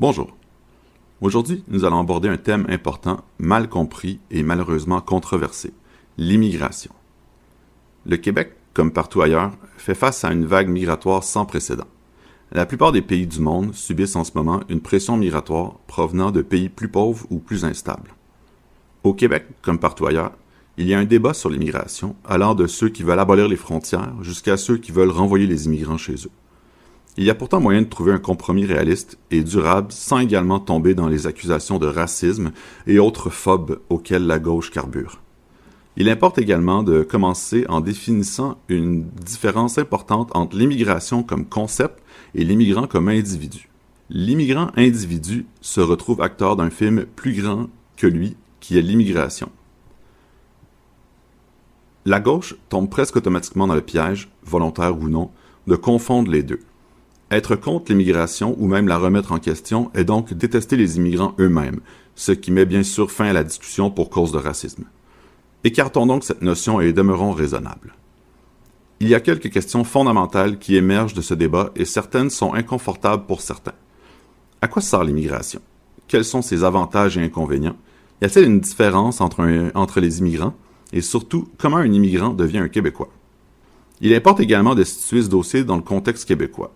Bonjour. Aujourd'hui, nous allons aborder un thème important, mal compris et malheureusement controversé, l'immigration. Le Québec, comme partout ailleurs, fait face à une vague migratoire sans précédent. La plupart des pays du monde subissent en ce moment une pression migratoire provenant de pays plus pauvres ou plus instables. Au Québec, comme partout ailleurs, il y a un débat sur l'immigration, allant de ceux qui veulent abolir les frontières jusqu'à ceux qui veulent renvoyer les immigrants chez eux. Il y a pourtant moyen de trouver un compromis réaliste et durable sans également tomber dans les accusations de racisme et autres phobes auxquelles la gauche carbure. Il importe également de commencer en définissant une différence importante entre l'immigration comme concept et l'immigrant comme individu. L'immigrant individu se retrouve acteur d'un film plus grand que lui, qui est l'immigration. La gauche tombe presque automatiquement dans le piège, volontaire ou non, de confondre les deux. Être contre l'immigration ou même la remettre en question est donc détester les immigrants eux-mêmes, ce qui met bien sûr fin à la discussion pour cause de racisme. Écartons donc cette notion et demeurons raisonnables. Il y a quelques questions fondamentales qui émergent de ce débat et certaines sont inconfortables pour certains. À quoi sert l'immigration? Quels sont ses avantages et inconvénients? Y a-t-il une différence entre les immigrants? Et surtout, comment un immigrant devient un Québécois? Il importe également de situer ce dossier dans le contexte québécois.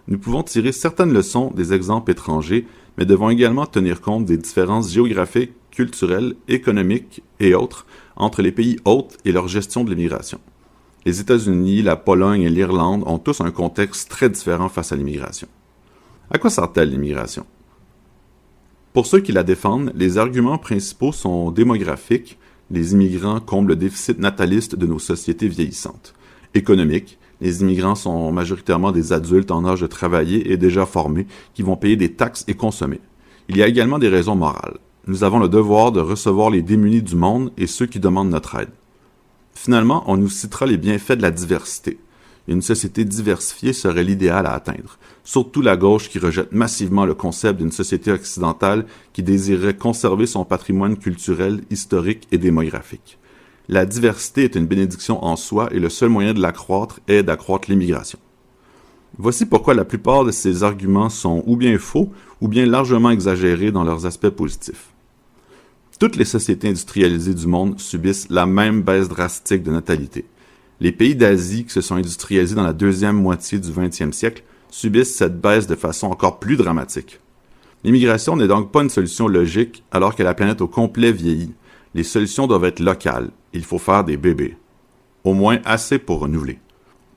Nous pouvons tirer certaines leçons des exemples étrangers, mais devons également tenir compte des différences géographiques, culturelles, économiques et autres entre les pays hôtes et leur gestion de l'immigration. Les États-Unis, la Pologne et l'Irlande ont tous un contexte très différent face à l'immigration. À quoi sert-elle l'immigration? Pour ceux qui la défendent, les arguments principaux sont démographiques, les immigrants comblent le déficit nataliste de nos sociétés vieillissantes. Économique, les immigrants sont majoritairement des adultes en âge de travailler et déjà formés qui vont payer des taxes et consommer. Il y a également des raisons morales. Nous avons le devoir de recevoir les démunis du monde et ceux qui demandent notre aide. Finalement, on nous citera les bienfaits de la diversité. Une société diversifiée serait l'idéal à atteindre, surtout la gauche qui rejette massivement le concept d'une société occidentale qui désirerait conserver son patrimoine culturel, historique et démographique. La diversité est une bénédiction en soi et le seul moyen de l'accroître est d'accroître l'immigration. Voici pourquoi la plupart de ces arguments sont ou bien faux ou bien largement exagérés dans leurs aspects positifs. Toutes les sociétés industrialisées du monde subissent la même baisse drastique de natalité. Les pays d'Asie qui se sont industrialisés dans la deuxième moitié du 20e siècle subissent cette baisse de façon encore plus dramatique. L'immigration n'est donc pas une solution logique alors que la planète au complet vieillit. Les solutions doivent être locales. Il faut faire des bébés. Au moins assez pour renouveler.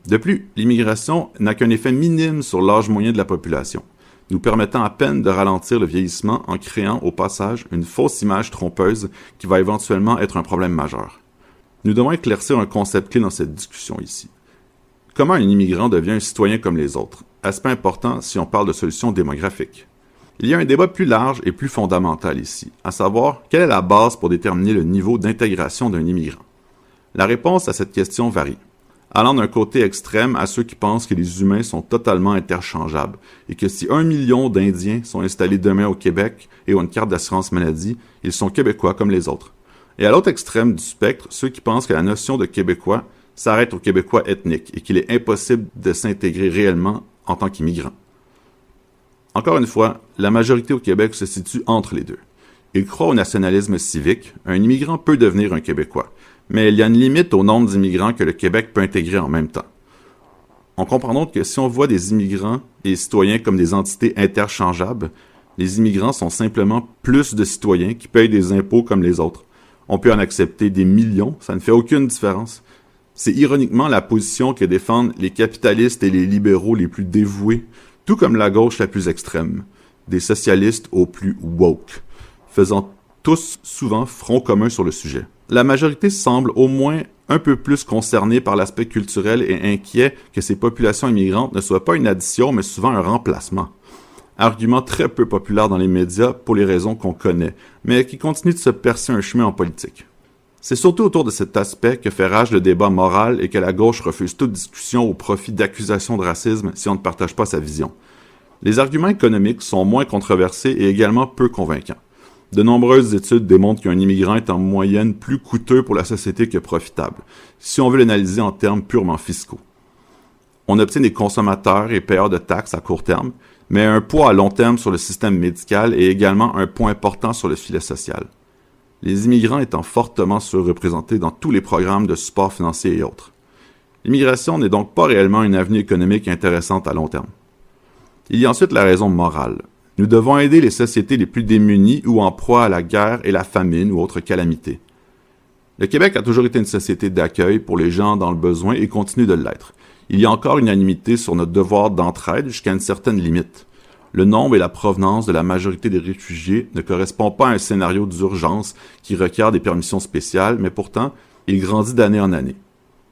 De plus, l'immigration n'a qu'un effet minime sur l'âge moyen de la population, nous permettant à peine de ralentir le vieillissement en créant au passage une fausse image trompeuse qui va éventuellement être un problème majeur. Nous devons éclaircir un concept clé dans cette discussion ici. Comment un immigrant devient un citoyen comme les autres? Aspect important si on parle de solutions démographiques. Il y a un débat plus large et plus fondamental ici, à savoir, quelle est la base pour déterminer le niveau d'intégration d'un immigrant? La réponse à cette question varie, allant d'un côté extrême à ceux qui pensent que les humains sont totalement interchangeables et que si 1 million d'Indiens sont installés demain au Québec et ont une carte d'assurance maladie, ils sont Québécois comme les autres. Et à l'autre extrême du spectre, ceux qui pensent que la notion de Québécois s'arrête aux Québécois ethniques et qu'il est impossible de s'intégrer réellement en tant qu'immigrant. Encore une fois, la majorité au Québec se situe entre les deux. Ils croient au nationalisme civique. Un immigrant peut devenir un Québécois, mais il y a une limite au nombre d'immigrants que le Québec peut intégrer en même temps. On comprend donc que si on voit des immigrants et citoyens comme des entités interchangeables, les immigrants sont simplement plus de citoyens qui payent des impôts comme les autres. On peut en accepter des millions, ça ne fait aucune différence. C'est ironiquement la position que défendent les capitalistes et les libéraux les plus dévoués, tout comme la gauche la plus extrême, des socialistes aux plus woke, faisant tous souvent front commun sur le sujet. La majorité semble au moins un peu plus concernée par l'aspect culturel et inquiet que ces populations immigrantes ne soient pas une addition mais souvent un remplacement. Argument très peu populaire dans les médias pour les raisons qu'on connaît, mais qui continue de se percer un chemin en politique. C'est surtout autour de cet aspect que fait rage le débat moral et que la gauche refuse toute discussion au profit d'accusations de racisme si on ne partage pas sa vision. Les arguments économiques sont moins controversés et également peu convaincants. De nombreuses études démontrent qu'un immigrant est en moyenne plus coûteux pour la société que profitable, si on veut l'analyser en termes purement fiscaux. On obtient des consommateurs et payeurs de taxes à court terme, mais un poids à long terme sur le système médical et également un point important sur le filet social. Les immigrants étant fortement surreprésentés dans tous les programmes de support financier et autres. L'immigration n'est donc pas réellement une avenue économique intéressante à long terme. Il y a ensuite la raison morale. Nous devons aider les sociétés les plus démunies ou en proie à la guerre et la famine ou autres calamités. Le Québec a toujours été une société d'accueil pour les gens dans le besoin et continue de l'être. Il y a encore unanimité sur notre devoir d'entraide jusqu'à une certaine limite. Le nombre et la provenance de la majorité des réfugiés ne correspond pas à un scénario d'urgence qui requiert des permissions spéciales, mais pourtant, il grandit d'année en année.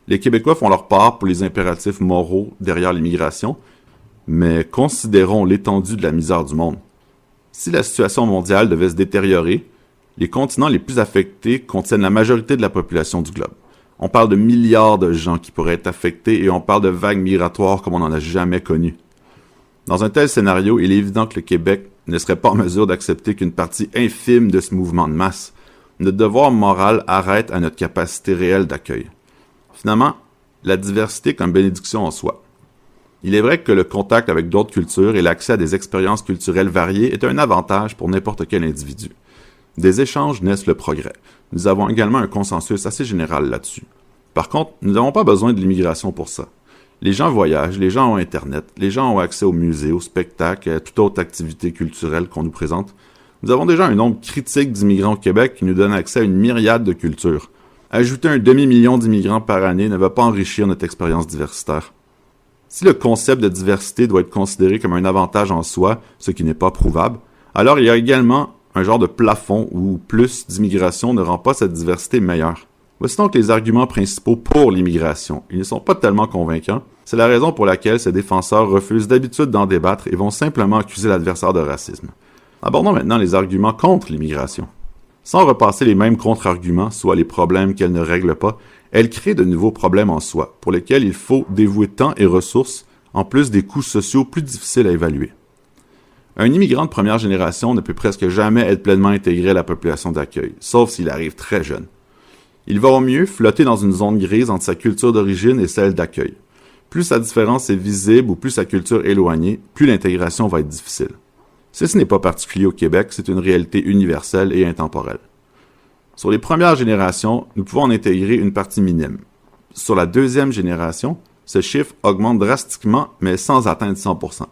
Les Québécois font leur part pour les impératifs moraux derrière l'immigration, mais considérons l'étendue de la misère du monde. Si la situation mondiale devait se détériorer, les continents les plus affectés contiennent la majorité de la population du globe. On parle de milliards de gens qui pourraient être affectés et on parle de vagues migratoires comme on n'en a jamais connu. Dans un tel scénario, il est évident que le Québec ne serait pas en mesure d'accepter qu'une partie infime de ce mouvement de masse. Notre devoir moral arrête à notre capacité réelle d'accueil. Finalement, la diversité comme bénédiction en soi. Il est vrai que le contact avec d'autres cultures et l'accès à des expériences culturelles variées est un avantage pour n'importe quel individu. Des échanges naissent le progrès. Nous avons également un consensus assez général là-dessus. Par contre, nous n'avons pas besoin de l'immigration pour ça. Les gens voyagent, les gens ont Internet, les gens ont accès aux musées, aux spectacles et à toute autre activité culturelle qu'on nous présente. Nous avons déjà un nombre critique d'immigrants au Québec qui nous donne accès à une myriade de cultures. Ajouter un demi-million d'immigrants par année ne va pas enrichir notre expérience diversitaire. Si le concept de diversité doit être considéré comme un avantage en soi, ce qui n'est pas prouvable, alors il y a également un genre de plafond où plus d'immigration ne rend pas cette diversité meilleure. Voici donc les arguments principaux pour l'immigration. Ils ne sont pas tellement convaincants. C'est la raison pour laquelle ces défenseurs refusent d'habitude d'en débattre et vont simplement accuser l'adversaire de racisme. Abordons maintenant les arguments contre l'immigration. Sans repasser les mêmes contre-arguments, soit les problèmes qu'elle ne règle pas, elle crée de nouveaux problèmes en soi, pour lesquels il faut dévouer temps et ressources, en plus des coûts sociaux plus difficiles à évaluer. Un immigrant de première génération ne peut presque jamais être pleinement intégré à la population d'accueil, sauf s'il arrive très jeune. Il va au mieux flotter dans une zone grise entre sa culture d'origine et celle d'accueil. Plus sa différence est visible ou plus sa culture éloignée, plus l'intégration va être difficile. Ceci n'est pas particulier au Québec, c'est une réalité universelle et intemporelle. Sur les premières générations, nous pouvons en intégrer une partie minime. Sur la deuxième génération, ce chiffre augmente drastiquement, mais sans atteindre 100%.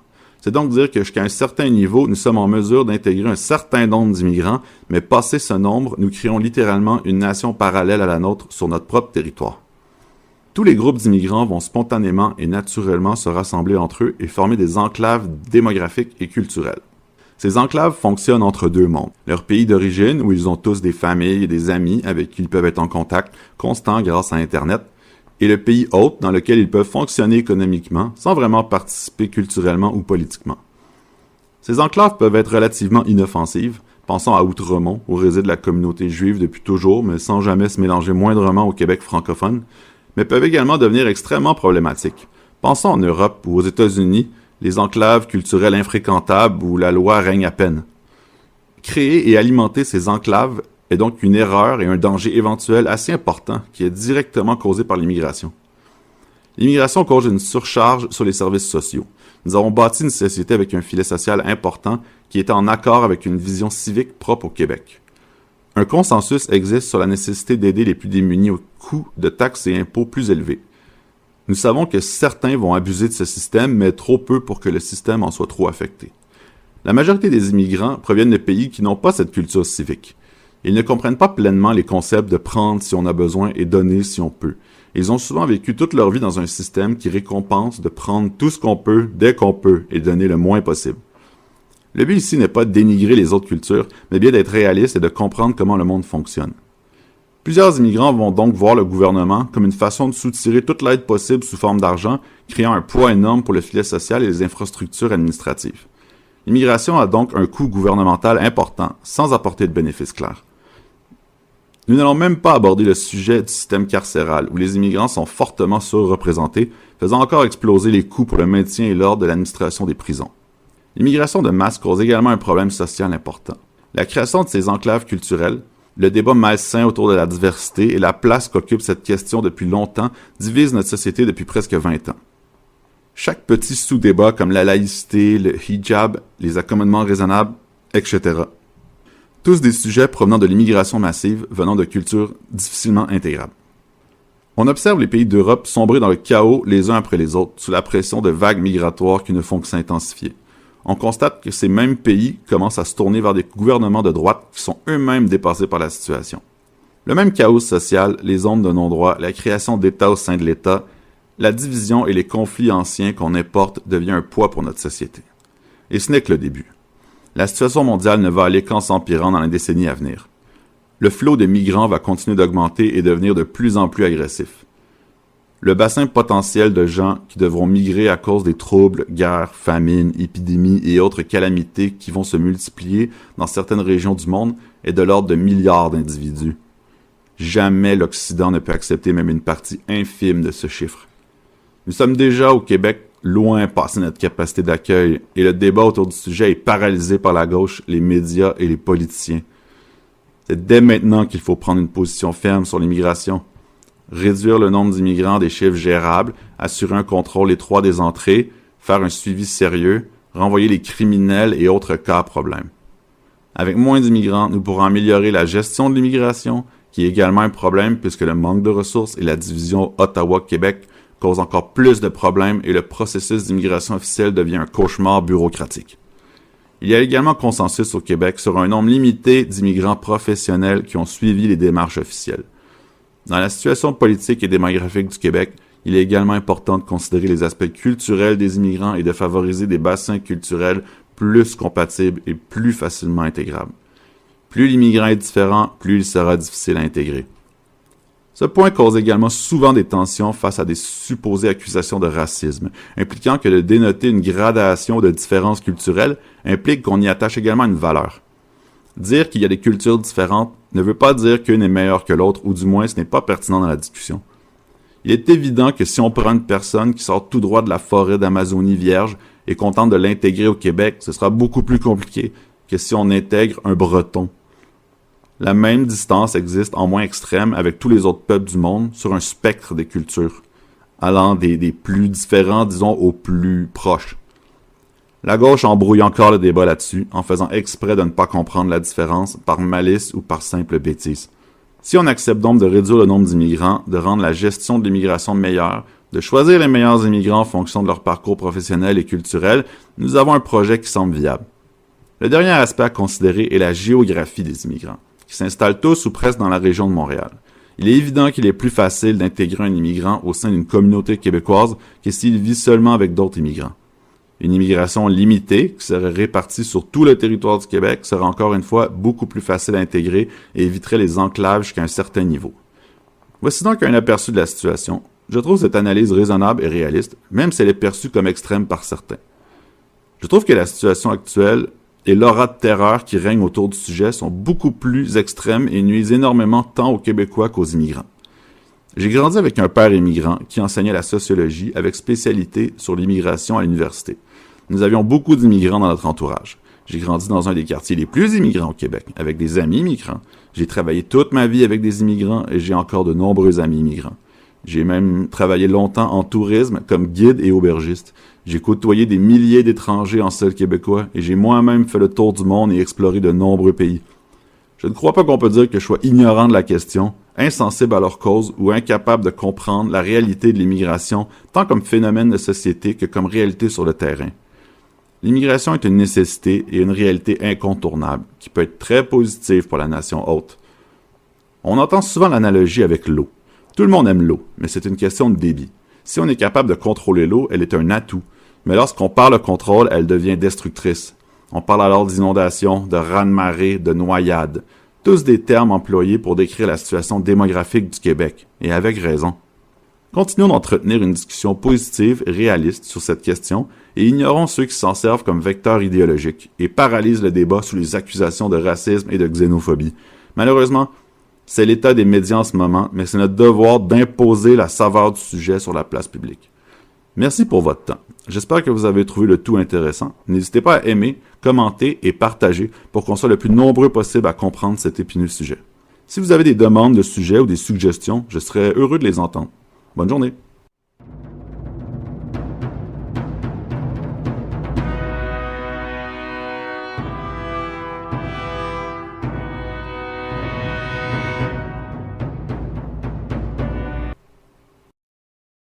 C'est donc dire que jusqu'à un certain niveau, nous sommes en mesure d'intégrer un certain nombre d'immigrants, mais passé ce nombre, nous créons littéralement une nation parallèle à la nôtre sur notre propre territoire. Tous les groupes d'immigrants vont spontanément et naturellement se rassembler entre eux et former des enclaves démographiques et culturelles. Ces enclaves fonctionnent entre deux mondes. Leur pays d'origine, où ils ont tous des familles et des amis avec qui ils peuvent être en contact constant grâce à Internet, et le pays hôte dans lequel ils peuvent fonctionner économiquement sans vraiment participer culturellement ou politiquement. Ces enclaves peuvent être relativement inoffensives, pensons à Outremont, où réside la communauté juive depuis toujours, mais sans jamais se mélanger moindrement au Québec francophone, mais peuvent également devenir extrêmement problématiques. Pensons en Europe ou aux États-Unis, les enclaves culturelles infréquentables où la loi règne à peine. Créer et alimenter ces enclaves est donc une erreur et un danger éventuel assez important qui est directement causé par l'immigration. L'immigration cause une surcharge sur les services sociaux. Nous avons bâti une société avec un filet social important qui est en accord avec une vision civique propre au Québec. Un consensus existe sur la nécessité d'aider les plus démunis aux coûts de taxes et impôts plus élevés. Nous savons que certains vont abuser de ce système, mais trop peu pour que le système en soit trop affecté. La majorité des immigrants proviennent de pays qui n'ont pas cette culture civique. Ils ne comprennent pas pleinement les concepts de prendre si on a besoin et donner si on peut. Ils ont souvent vécu toute leur vie dans un système qui récompense de prendre tout ce qu'on peut, dès qu'on peut, et donner le moins possible. Le but ici n'est pas de dénigrer les autres cultures, mais bien d'être réaliste et de comprendre comment le monde fonctionne. Plusieurs immigrants vont donc voir le gouvernement comme une façon de soutirer toute l'aide possible sous forme d'argent, créant un poids énorme pour le filet social et les infrastructures administratives. L'immigration a donc un coût gouvernemental important, sans apporter de bénéfices clairs. Nous n'allons même pas aborder le sujet du système carcéral, où les immigrants sont fortement surreprésentés, faisant encore exploser les coûts pour le maintien et l'ordre de l'administration des prisons. L'immigration de masse cause également un problème social important. La création de ces enclaves culturelles, le débat malsain autour de la diversité et la place qu'occupe cette question depuis longtemps divisent notre société depuis presque 20 ans. chaque petit sous-débat comme la laïcité, le hijab, les accommodements raisonnables, etc. Tous des sujets provenant de l'immigration massive venant de cultures difficilement intégrables. On observe les pays d'Europe sombrer dans le chaos les uns après les autres, sous la pression de vagues migratoires qui ne font que s'intensifier. On constate que ces mêmes pays commencent à se tourner vers des gouvernements de droite qui sont eux-mêmes dépassés par la situation. Le même chaos social, les zones de non-droit, la création d'États au sein de l'État, la division et les conflits anciens qu'on importe devient un poids pour notre société. Et ce n'est que le début. La situation mondiale ne va aller qu'en s'empirant dans les décennies à venir. Le flot de migrants va continuer d'augmenter et devenir de plus en plus agressif. Le bassin potentiel de gens qui devront migrer à cause des troubles, guerres, famines, épidémies et autres calamités qui vont se multiplier dans certaines régions du monde est de l'ordre de milliards d'individus. Jamais l'Occident ne peut accepter même une partie infime de ce chiffre. Nous sommes déjà au Québec loin passé notre capacité d'accueil et le débat autour du sujet est paralysé par la gauche, les médias et les politiciens. C'est dès maintenant qu'il faut prendre une position ferme sur l'immigration. Réduire le nombre d'immigrants à des chiffres gérables, assurer un contrôle étroit des entrées, faire un suivi sérieux, renvoyer les criminels et autres cas à problème. Avec moins d'immigrants, nous pourrons améliorer la gestion de l'immigration, qui est également un problème puisque le manque de ressources et la division Ottawa-Québec causent encore plus de problèmes et le processus d'immigration officielle devient un cauchemar bureaucratique. Il y a également consensus au Québec sur un nombre limité d'immigrants professionnels qui ont suivi les démarches officielles. Dans la situation politique et démographique du Québec, il est également important de considérer les aspects culturels des immigrants et de favoriser des bassins culturels plus compatibles et plus facilement intégrables. Plus l'immigrant est différent, plus il sera difficile à intégrer. Ce point cause également souvent des tensions face à des supposées accusations de racisme, impliquant que de dénoter une gradation de différences culturelles implique qu'on y attache également une valeur. Dire qu'il y a des cultures différentes ne veut pas dire qu'une est meilleure que l'autre, ou du moins ce n'est pas pertinent dans la discussion. Il est évident que si on prend une personne qui sort tout droit de la forêt d'Amazonie vierge et qu'on tente de l'intégrer au Québec, ce sera beaucoup plus compliqué que si on intègre un Breton. La même distance existe en moins extrême avec tous les autres peuples du monde sur un spectre des cultures, allant des plus différents, disons, aux plus proches. La gauche embrouille encore le débat là-dessus, en faisant exprès de ne pas comprendre la différence par malice ou par simple bêtise. Si on accepte donc de réduire le nombre d'immigrants, de rendre la gestion de l'immigration meilleure, de choisir les meilleurs immigrants en fonction de leur parcours professionnel et culturel, nous avons un projet qui semble viable. Le dernier aspect à considérer est la géographie des immigrants, qui s'installent tous ou presque dans la région de Montréal. Il est évident qu'il est plus facile d'intégrer un immigrant au sein d'une communauté québécoise que s'il vit seulement avec d'autres immigrants. Une immigration limitée, qui serait répartie sur tout le territoire du Québec, serait encore une fois beaucoup plus facile à intégrer et éviterait les enclaves jusqu'à un certain niveau. Voici donc un aperçu de la situation. Je trouve cette analyse raisonnable et réaliste, même si elle est perçue comme extrême par certains. Je trouve que la situation actuelle et l'aura de terreur qui règne autour du sujet sont beaucoup plus extrêmes et nuisent énormément tant aux Québécois qu'aux immigrants. J'ai grandi avec un père immigrant qui enseignait la sociologie avec spécialité sur l'immigration à l'université. Nous avions beaucoup d'immigrants dans notre entourage. J'ai grandi dans un des quartiers les plus immigrants au Québec, avec des amis immigrants. J'ai travaillé toute ma vie avec des immigrants et j'ai encore de nombreux amis immigrants. J'ai même travaillé longtemps en tourisme comme guide et aubergiste. J'ai côtoyé des milliers d'étrangers en sol québécois et j'ai moi-même fait le tour du monde et exploré de nombreux pays. Je ne crois pas qu'on peut dire que je sois ignorant de la question, insensible à leur cause ou incapable de comprendre la réalité de l'immigration tant comme phénomène de société que comme réalité sur le terrain. L'immigration est une nécessité et une réalité incontournable qui peut être très positive pour la nation hôte. On entend souvent l'analogie avec l'eau. Tout le monde aime l'eau, mais c'est une question de débit. Si on est capable de contrôler l'eau, elle est un atout. Mais lorsqu'on parle de contrôle, elle devient destructrice. On parle alors d'inondation, de raz-de-marée, de noyade. Tous des termes employés pour décrire la situation démographique du Québec, et avec raison. Continuons d'entretenir une discussion positive et réaliste sur cette question, et ignorons ceux qui s'en servent comme vecteurs idéologiques, et paralysent le débat sous les accusations de racisme et de xénophobie. Malheureusement, c'est l'état des médias en ce moment, mais c'est notre devoir d'imposer la saveur du sujet sur la place publique. Merci pour votre temps. J'espère que vous avez trouvé le tout intéressant. N'hésitez pas à aimer, commenter et partager pour qu'on soit le plus nombreux possible à comprendre cet épineux sujet. Si vous avez des demandes de sujets ou des suggestions, je serais heureux de les entendre. Bonne journée!